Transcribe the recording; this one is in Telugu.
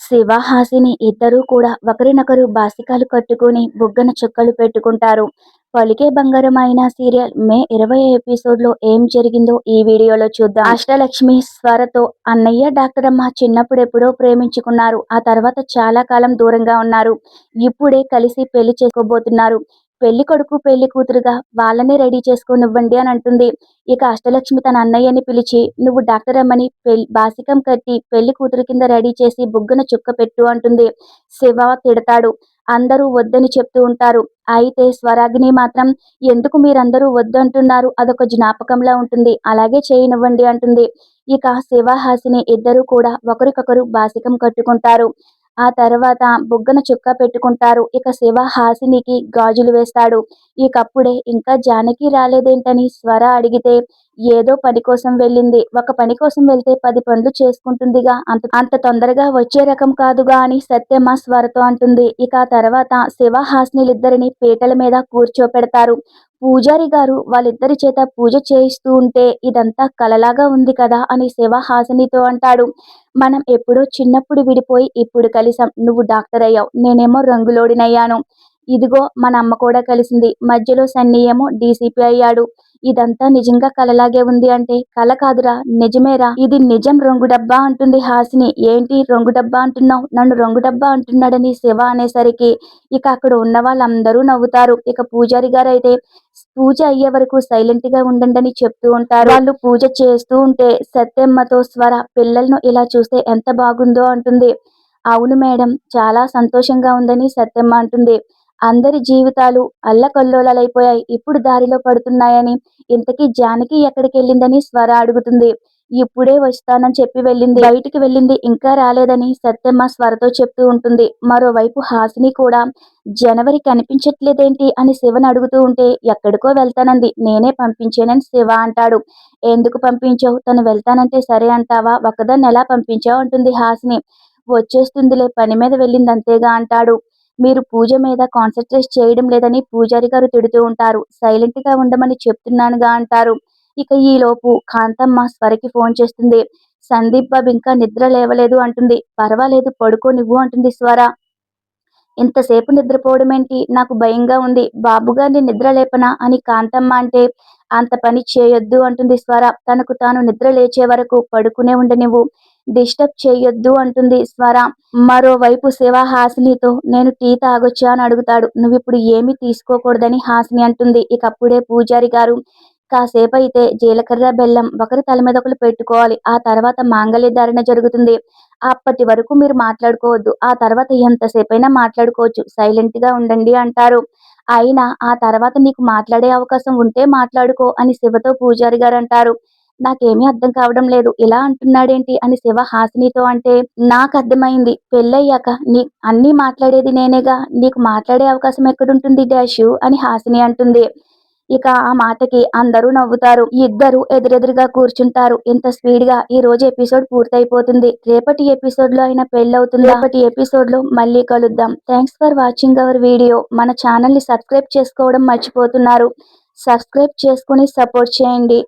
శివ, హాసిని ఇద్దరూ కూడా ఒకరినొకరు బాసికాలు కట్టుకుని బుగ్గన చుక్కలు పెట్టుకుంటారు. 'పలికే బంగారం' అయిన సీరియల్ మే 20 ఎపిసోడ్లో ఏం జరిగిందో ఈ వీడియోలో చూద్దాం. అష్టలక్ష్మి స్వరతో అన్నయ్య, డాక్టరమ్మ చిన్నప్పుడెప్పుడో ప్రేమించుకున్నారు. ఆ తర్వాత చాలా కాలం దూరంగా ఉన్నారు. ఇప్పుడే కలిసి పెళ్లి చేసుకోబోతున్నారు. పెళ్లి కొడుకు పెళ్లి కూతురుగా వాళ్ళనే రెడీ చేసుకోనివ్వండి అని అంటుంది. ఇక అష్టలక్ష్మి తన అన్నయ్యని పిలిచి, నువ్వు డాక్టర్ అమ్మని బాసికం కట్టి పెళ్లి కూతురు కింద రెడీ చేసి బుగ్గన చుక్క పెట్టు అంటుంది. శివ తిడతాడు. అందరూ వద్దని చెప్తూ ఉంటారు. అయితే స్వరాగ్ని మాత్రం, ఎందుకు మీరందరూ వద్దంటున్నారు, అదొక జ్ఞాపకంలా ఉంటుంది, అలాగే చేయనివ్వండి అంటుంది. ఇక శివ, హాసిని ఇద్దరూ కూడా ఒకరికొకరు బాసికం కట్టుకుంటారు. ఆ తర్వాత బుగ్గన చుక్క పెట్టుకుంటారు. ఇక శివ హాసినికి గాజులు వేస్తాడు. ఇకప్పుడే ఇంకా జానకి రాలేదేంటని స్వర అడిగితే, ఏదో పని కోసం వెళ్ళింది. ఒక పని కోసం వెళ్తే 10 పనులు చేసుకుంటుందిగా, అంత తొందరగా వచ్చే రకం కాదుగా అని సత్యమ్మ స్వరతో అంటుంది. ఇక ఆ తర్వాత శివ, హాసినిలిద్దరిని పీటల మీద కూర్చోపెడతారు. పూజారి గారు వాళ్ళిద్దరి చేత పూజ చేయిస్తూ ఉంటే, ఇదంతా కలలాగా ఉంది కదా అని శివ హాసినితో అంటాడు. మనం ఎప్పుడో చిన్నప్పుడు విడిపోయి ఇప్పుడు కలిసాం. నువ్వు డాక్టర్ అయ్యావు, నేనేమో రంగులోడినయ్యాను. ఇదిగో మన అమ్మ కూడా కలిసింది. మధ్యలో సన్నీ ఏమో డీసీపీ అయ్యాడు. ఇదంతా నిజంగా కలలాగే ఉంది అంటే, కల కాదురా, నిజమేరా, ఇది నిజం రంగు డబ్బా అంటుంది హాసిని. ఏంటి రంగు డబ్బా అంటున్నావు, నన్ను రంగు డబ్బా అంటున్నాడని శివ అనేసరికి ఇక అక్కడ ఉన్న వాళ్ళందరూ నవ్వుతారు. ఇక పూజారి గారు అయితే, పూజ అయ్యే వరకు సైలెంట్ గా ఉండండి చెప్తూ ఉంటారు. వాళ్ళు పూజ చేస్తూ ఉంటే సత్యమ్మతో స్వర, పిల్లలను ఇలా చూస్తే ఎంత బాగుందో అంటుంది. అవును మేడం, చాలా సంతోషంగా ఉందని సత్యమ్మ అంటుంది. అందరి జీవితాలు అల్లకల్లోలాలైపోయాయి, ఇప్పుడు దారిలో పడుతున్నాయని. ఇంతకీ జానకి ఎక్కడికెళ్ళిందని స్వర అడుగుతుంది. ఇప్పుడే వస్తానని చెప్పి వెళ్ళింది, బయటికి వెళ్ళింది, ఇంకా రాలేదని సత్యమ్మ స్వరతో చెప్తూ ఉంటుంది. మరోవైపు హాసిని కూడా, జనవరి కనిపించట్లేదేంటి అని శివని అడుగుతూ ఉంటే, ఎక్కడికో వెళ్తానంది, నేనే పంపించానని శివ అంటాడు. ఎందుకు పంపించావు, తను వెళ్తానంటే సరే అంటావా, ఒక్కదాన్ని ఎలా పంపించావు అంటుంది హాసిని. వచ్చేస్తుందిలే, పని మీద వెళ్ళింది అంతేగా అంటాడు. మీరు పూజ మీద కాన్సన్ట్రేట్ చేయడం లేదని పూజారి గారు తిడుతూ ఉంటారు. సైలెంట్ గా ఉండమని చెప్తున్నానుగా అంటారు. ఇక ఈలోపు కాంతమ్మ స్వరకి ఫోన్ చేస్తుంది. సందీప్ బాబు ఇంకా నిద్ర లేవలేదు అంటుంది. పర్వాలేదు పడుకో నువ్వు అంటుంది స్వర. ఇంతసేపు నిద్రపోవడమేంటి, నాకు భయంగా ఉంది, బాబుగారిని నిద్ర లేపనా అని కాంతమ్మ అంటే, అంత పని చేయొద్దు అంటుంది స్వర. తనకు తాను నిద్ర లేచే వరకు పడుకునే ఉండనివ్వు, డిస్టర్బ్ చేయొద్దు అంటుంది స్వర. మరోవైపు శివ హాసినితో, నేను టీ తాగొచ్చా అని అడుగుతాడు. నువ్విప్పుడు ఏమీ తీసుకోకూడదని హాసిని అంటుంది. ఇకప్పుడే పూజారి గారు, కాసేపైతే జీలకర్ర బెల్లం ఒకరి తల మీద ఒకరు పెట్టుకోవాలి, ఆ తర్వాత మాంగళ్య ధారణ జరుగుతుంది, అప్పటి వరకు మీరు మాట్లాడుకోవద్దు, ఆ తర్వాత ఎంతసేపైనా మాట్లాడుకోవచ్చు, సైలెంట్ గా ఉండండి అంటారు. అయినా ఆ తర్వాత నీకు మాట్లాడే అవకాశం ఉంటే మాట్లాడుకో అని శివతో పూజారి గారు అంటారు. నాకేమీ అర్థం కావడం లేదు, ఇలా అంటున్నాడేంటి అని శివ హాసినితో అంటే, నాకు అర్థమైంది, పెళ్ళయ్యాక అన్నీ మాట్లాడేది నేనేగా, నీకు మాట్లాడే అవకాశం ఎక్కడుంటుంది డాషు అని హాసిని అంటుంది. ఇక ఆ మాటకి అందరూ నవ్వుతారు. ఇద్దరు ఎదురెదురుగా కూర్చుంటారు. ఇంత స్పీడ్ గా ఈ రోజు ఎపిసోడ్ పూర్తయిపోతుంది. రేపటి ఎపిసోడ్ లో అయినా పెళ్ళవుతుందా? రేపటి ఎపిసోడ్ లో మళ్ళీ కలుద్దాం. Thanks for watching our video. మన ఛానల్ ని సబ్స్క్రైబ్ చేసుకోవడం మర్చిపోతున్నారు. సబ్స్క్రైబ్ చేసుకుని సపోర్ట్ చేయండి.